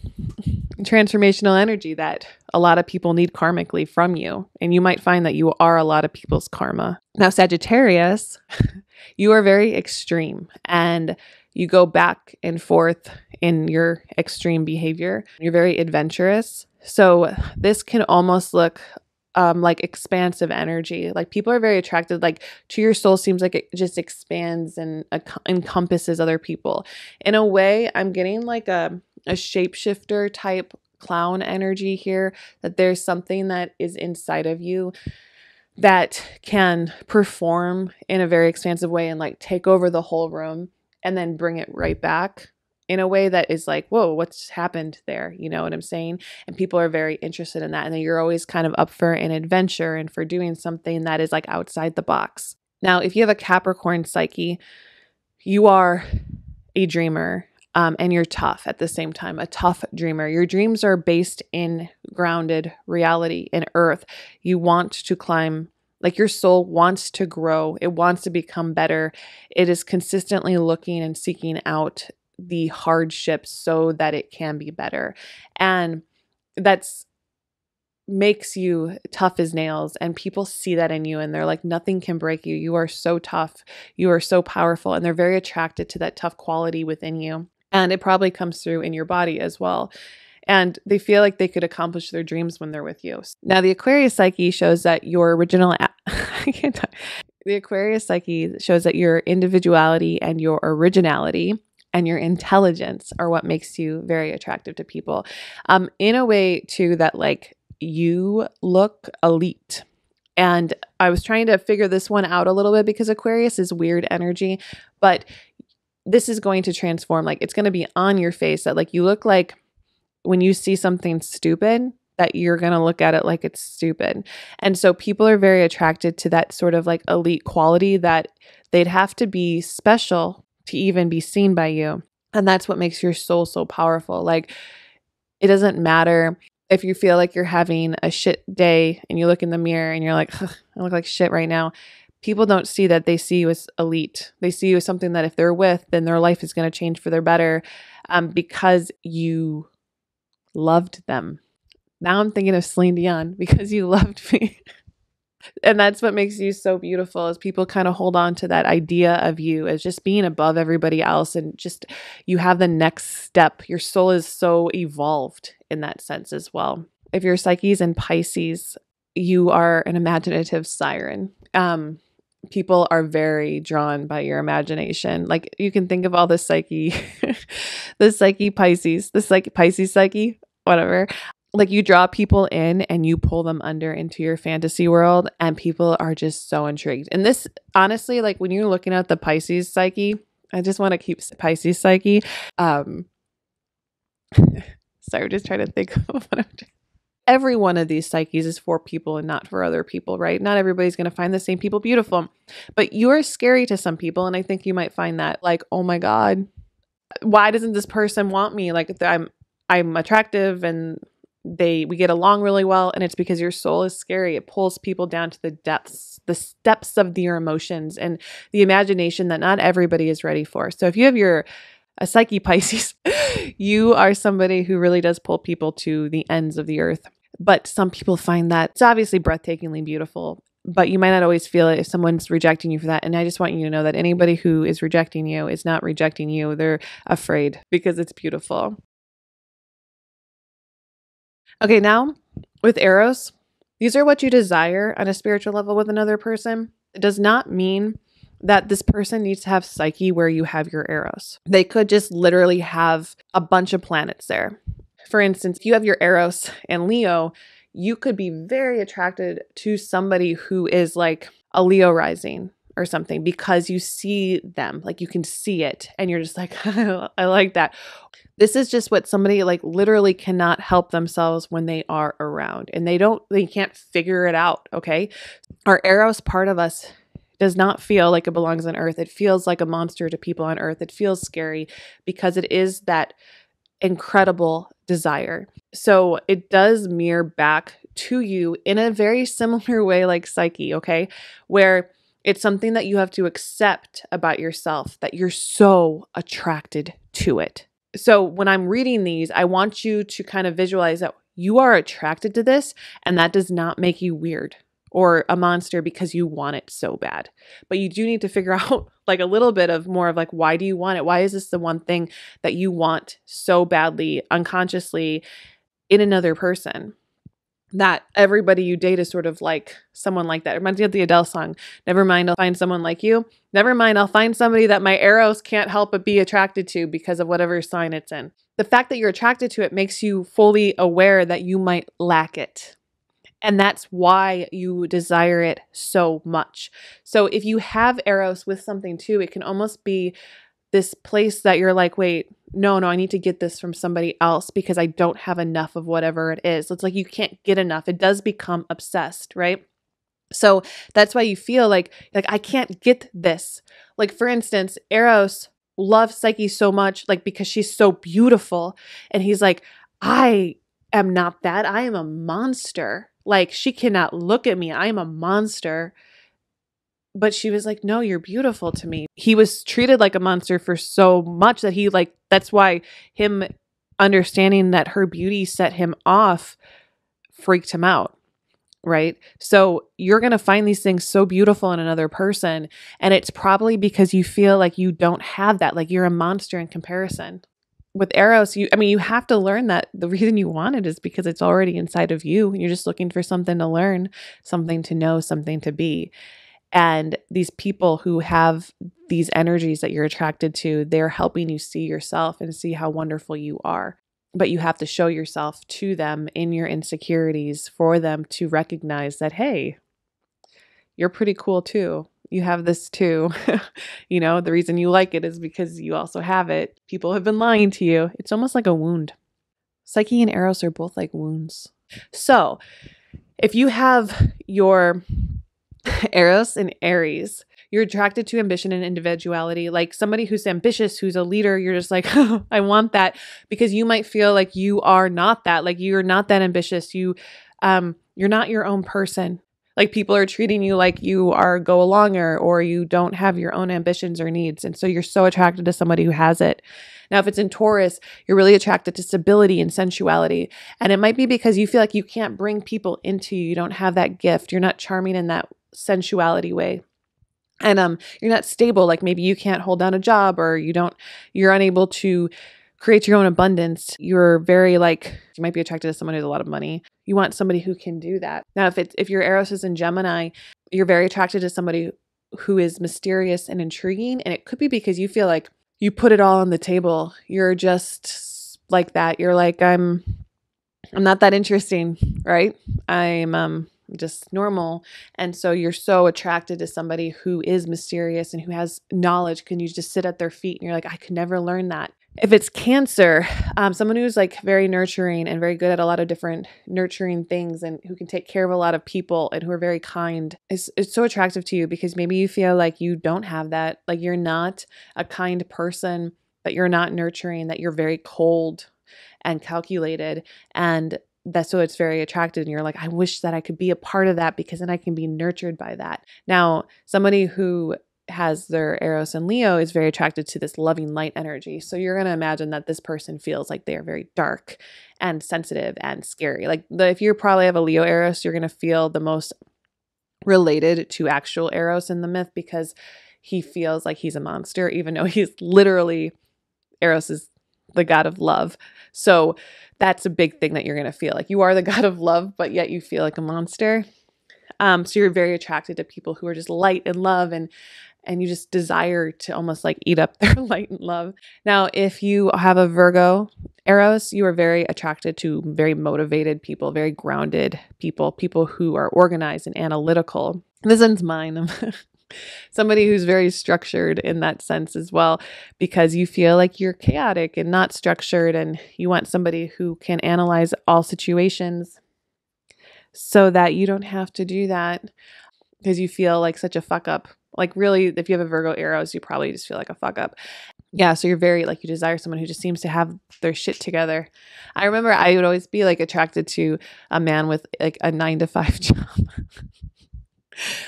transformational energy that a lot of people need karmically from you. And you might find that you are a lot of people's karma. Now, Sagittarius, you are very extreme and you go back and forth in your extreme behavior. You're very adventurous. So this can almost look like expansive energy. Like people are very attracted, like to your soul seems like it just expands and encompasses other people. In a way, I'm getting like a shapeshifter type clown energy here, that there's something that is inside of you that can perform in a very expansive way and like take over the whole room and then bring it right back in a way that is like, whoa, what's happened there? You know what I'm saying? And people are very interested in that. And then you're always kind of up for an adventure and for doing something that is like outside the box. Now, if you have a Capricorn psyche, you are a dreamer and you're tough at the same time, a tough dreamer. Your dreams are based in grounded reality, in earth. You want to climb. Like your soul wants to grow. It wants to become better. It is consistently looking and seeking out the hardships so that it can be better. And that's makes you tough as nails. And people see that in you and they're like, nothing can break you. You are so tough. You are so powerful. And they're very attracted to that tough quality within you. And it probably comes through in your body as well. And they feel like they could accomplish their dreams when they're with you. Now, the Aquarius psyche shows that your the Aquarius psyche shows that your individuality and your originality and your intelligence are what makes you very attractive to people. In a way, too, that like you look elite. And I was trying to figure this one out a little bit because Aquarius is weird energy, but this is going to transform. Like it's going to be on your face that like you look like when you see something stupid, that you're going to look at it like it's stupid. And so people are very attracted to that sort of like elite quality that they'd have to be special to even be seen by you. And that's what makes your soul so powerful. Like it doesn't matter if you feel like you're having a shit day and you look in the mirror and you're like, I look like shit right now. People don't see that. They see you as elite. They see you as something that if they're with, then their life is going to change for their better because you loved them. Now I'm thinking of Celine Dion, because you loved me. And that's what makes you so beautiful, is people kind of hold on to that idea of you as just being above everybody else. And just you have the next step. Your soul is so evolved in that sense as well. If your Psyche's in Pisces, you are an imaginative siren. People are very drawn by your imagination. Like you can think of all the Psyche, the Psyche Pisces, the Psyche Pisces Psyche, whatever. Like you draw people in and you pull them under into your fantasy world, and people are just so intrigued. And this, honestly, like when you're looking at the Pisces Psyche, I just want to keep Pisces Psyche. Sorry, just trying to think of what I'm doing. Every one of these psyches is for people and not for other people, right? Not everybody's going to find the same people beautiful, but you're scary to some people. And I think you might find that like, oh my God, why doesn't this person want me? Like I'm attractive and we get along really well, and it's because your soul is scary. It pulls people down to the depths of your emotions and the imagination that not everybody is ready for. So if you have a Psyche Pisces, you are somebody who really does pull people to the ends of the earth. But some people find that it's obviously breathtakingly beautiful, but you might not always feel it if someone's rejecting you for that. And I just want you to know that anybody who is rejecting you is not rejecting you. They're afraid because it's beautiful. Okay, now with Eros, these are what you desire on a spiritual level with another person. It does not mean that this person needs to have Psyche where you have your Eros. They could just literally have a bunch of planets there. For instance, if you have your Eros and Leo, you could be very attracted to somebody who is like a Leo rising or something because you see them, like you can see it and you're just like, I like that. This is just what somebody like literally cannot help themselves when they are around, and they can't figure it out. Okay. Our Eros part of us does not feel like it belongs on earth. It feels like a monster to people on earth. It feels scary because it is that incredible desire. So it does mirror back to you in a very similar way like Psyche, okay? Where it's something that you have to accept about yourself, that you're so attracted to it. So when I'm reading these, I want you to kind of visualize that you are attracted to this, and that does not make you weird or a monster because you want it so bad. But you do need to figure out like a little bit of more of like, why do you want it? Why is this the one thing that you want so badly, unconsciously in another person? That everybody you date is sort of like someone like that. It reminds me of the Adele song, never mind, I'll find someone like you. Never mind, I'll find somebody that my Eros can't help but be attracted to because of whatever sign it's in. The fact that you're attracted to it makes you fully aware that you might lack it. And that's why you desire it so much. So if you have Eros with something too, it can almost be this place that you're like, wait, no, I need to get this from somebody else because I don't have enough of whatever it is. It's like you can't get enough. It does become obsessed, right? So that's why you feel like I can't get this. Like for instance, Eros loves Psyche so much, like because she's so beautiful. And he's like, I am not that. I am a monster. Like she cannot look at me. I am a monster. But she was like, no, you're beautiful to me. He was treated like a monster for so much that that's why him understanding that her beauty set him off freaked him out. Right? So you're going to find these things so beautiful in another person. And it's probably because you feel like you don't have that, like you're a monster in comparison. With Eros, you have to learn that the reason you want it is because it's already inside of you. You're just looking for something to learn, something to know, something to be. And these people who have these energies that you're attracted to, they're helping you see yourself and see how wonderful you are. But you have to show yourself to them in your insecurities for them to recognize that, hey, you're pretty cool too. You have this too. The reason you like it is because you also have it. People have been lying to you. It's almost like a wound. Psyche and Eros are both like wounds. So if you have your Eros and Aries, you're attracted to ambition and individuality. Like somebody who's ambitious, who's a leader, you're just like, oh, I want that, because you might feel like you are not that. Like you're not that ambitious. You're not your own person. Like people are treating you like you are a go-alonger or you don't have your own ambitions or needs. And so you're so attracted to somebody who has it. Now, if it's in Taurus, you're really attracted to stability and sensuality. And it might be because you feel like you can't bring people into you. You don't have that gift. You're not charming in that sensuality way. And you're not stable. Like maybe you can't hold down a job, or you're unable to create your own abundance. You're very you might be attracted to someone who has a lot of money. You want somebody who can do that. Now, if your Eros is in Gemini, you're very attracted to somebody who is mysterious and intriguing. And it could be because you feel like you put it all on the table. You're just like that. You're like, I'm not that interesting, right? I'm just normal. And so you're so attracted to somebody who is mysterious and who has knowledge. Can you just sit at their feet and you're like, I could never learn that. If it's Cancer, someone who's like very nurturing and very good at a lot of different nurturing things and who can take care of a lot of people and who are very kind, it's so attractive to you because maybe you feel like you don't have that. Like you're not a kind person, that you're not nurturing, that you're very cold and calculated. And that's so it's very attractive. And you're like, I wish that I could be a part of that because then I can be nurtured by that. Now, somebody who has their Eros and Leo is very attracted to this loving light energy. So you're going to imagine that this person feels like they are very dark and sensitive and scary. Like if you probably have a Leo Eros, you're going to feel the most related to actual Eros in the myth because he feels like he's a monster, even though he's literally, Eros is the god of love. So that's a big thing that you're going to feel like you are the god of love, but yet you feel like a monster. So you're very attracted to people who are just light and love, and you just desire to almost like eat up their light and love. Now, if you have a Virgo Eros, you are very attracted to very motivated people, very grounded people, people who are organized and analytical. This one's mine. I'm somebody who's very structured in that sense as well, because you feel like you're chaotic and not structured, and you want somebody who can analyze all situations so that you don't have to do that because you feel like such a fuck up. Like really, if you have a Virgo Eros, you probably just feel like a fuck up. Yeah, so you're very like, you desire someone who just seems to have their shit together. I remember I would always be like attracted to a man with like a 9-to-5 job.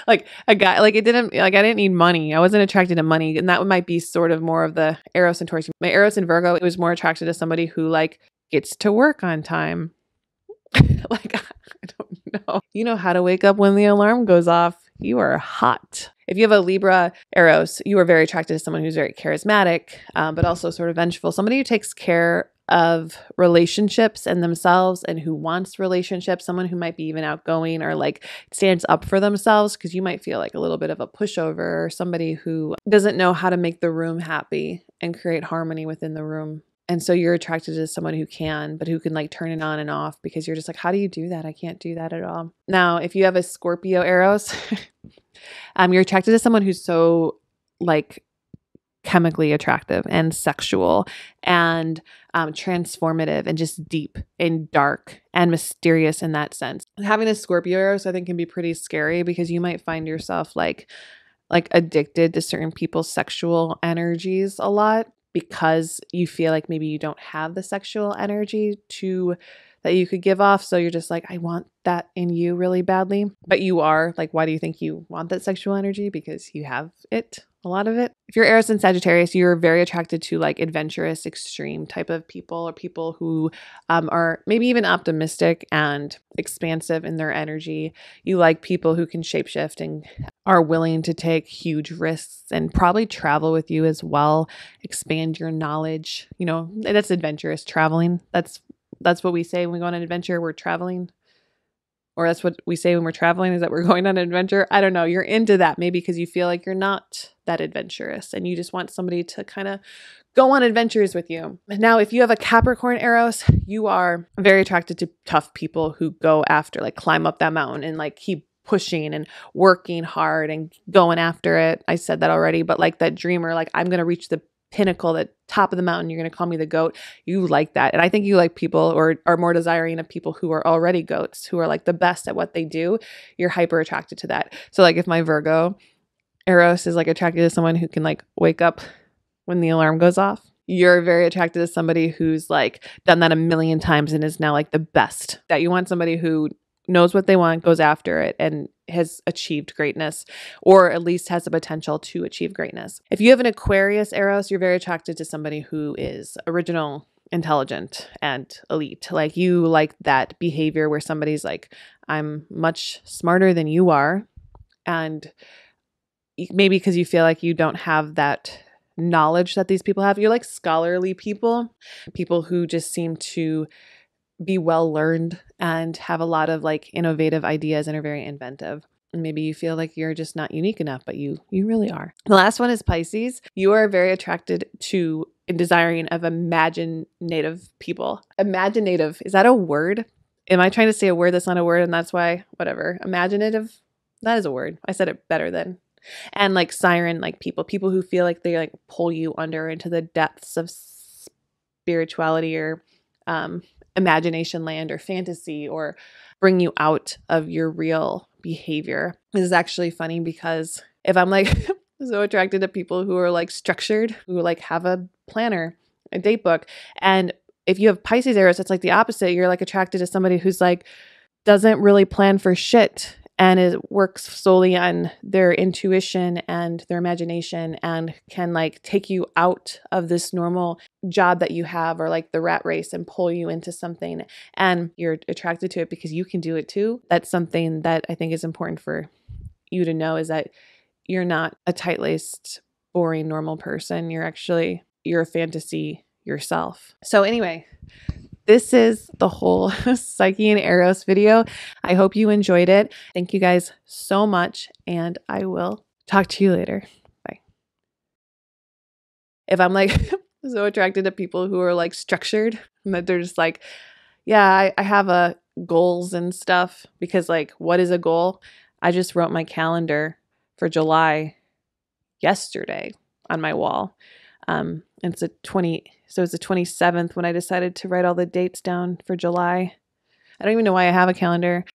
Like a guy, like I didn't need money. I wasn't attracted to money. And that might be sort of more of the Eros and Taurus. My Eros and Virgo, it was more attracted to somebody who like gets to work on time. Like, I don't know. You know how to wake up when the alarm goes off. You are hot. If you have a Libra Eros, you are very attracted to someone who's very charismatic, but also sort of vengeful. Somebody who takes care of relationships and themselves and who wants relationships. Someone who might be even outgoing or like stands up for themselves, because you might feel like a little bit of a pushover, or somebody who doesn't know how to make the room happy and create harmony within the room. And so you're attracted to someone who can, but who can like turn it on and off, because you're just like, how do you do that? I can't do that at all. Now, if you have a Scorpio Eros, you're attracted to someone who's so like chemically attractive and sexual and transformative and just deep and dark and mysterious in that sense. And having a Scorpio Eros, I think, can be pretty scary, because you might find yourself like addicted to certain people's sexual energies a lot, because you feel like maybe you don't have the sexual energy that you could give off. So you're just like, I want that in you really badly. But you are like, why do you think you want that sexual energy? Because you have it, a lot of it. If you're Eros and Sagittarius, you're very attracted to like adventurous, extreme type of people, or people who are maybe even optimistic and expansive in their energy. You like people who can shapeshift and are willing to take huge risks and probably travel with you as well, expand your knowledge. You know, that's adventurous traveling. That's what we say when we go on an adventure, we're traveling. Or that's what we say when we're traveling, is that we're going on an adventure. I don't know. You're into that maybe because you feel like you're not that adventurous and you just want somebody to kind of go on adventures with you. Now, if you have a Capricorn Eros, you are very attracted to tough people who go after, like climb up that mountain and like keep pushing and working hard and going after it. I said that already, but like that dreamer, like I'm going to reach the pinnacle, the top of the mountain. You're going to call me the goat. You like that. And I think you like people, or are more desiring of people who are already goats, who are like the best at what they do. You're hyper attracted to that. So like if my Virgo Eros is like attracted to someone who can like wake up when the alarm goes off, you're very attracted to somebody who's like done that a million times and is now like the best. That you want somebody who knows what they want, goes after it, and has achieved greatness, or at least has the potential to achieve greatness. If you have an Aquarius Eros, you're very attracted to somebody who is original, intelligent, and elite. Like you like that behavior where somebody's like, I'm much smarter than you are. And maybe because you feel like you don't have that knowledge that these people have. You're like scholarly people who just seem to be well learned and have a lot of like innovative ideas and are very inventive. And maybe you feel like you're just not unique enough, but you really are. The last one is Pisces. You are very attracted to and desiring of imaginative people. Imaginative, is that a word? Am I trying to say a word that's not a word and that's why, whatever. Imaginative, that is a word. I said it better than. And like siren, like people who feel like they like pull you under into the depths of spirituality or imagination land or fantasy, or bring you out of your real behavior. This is actually funny because if I'm like so attracted to people who are like structured, who like have a planner, a date book, and If you have Pisces Eros, it's like the opposite. You're like attracted to somebody who's like, doesn't really plan for shit and it works solely on their intuition and their imagination and can like take you out of this normal job that you have or like the rat race and pull you into something, and you're attracted to it because you can do it too. That's something that I think is important for you to know, is that you're not a tight-laced, boring, normal person. You're a fantasy yourself. So anyway, this is the whole Psyche and Eros video. I hope you enjoyed it. Thank you guys so much, and I will talk to you later. Bye. If I'm like so attracted to people who are like structured, and that they're just like, yeah, I have goals and stuff, because like, what is a goal? I just wrote my calendar for July yesterday on my wall. And it's the 27th when I decided to write all the dates down for July. I don't even know why I have a calendar.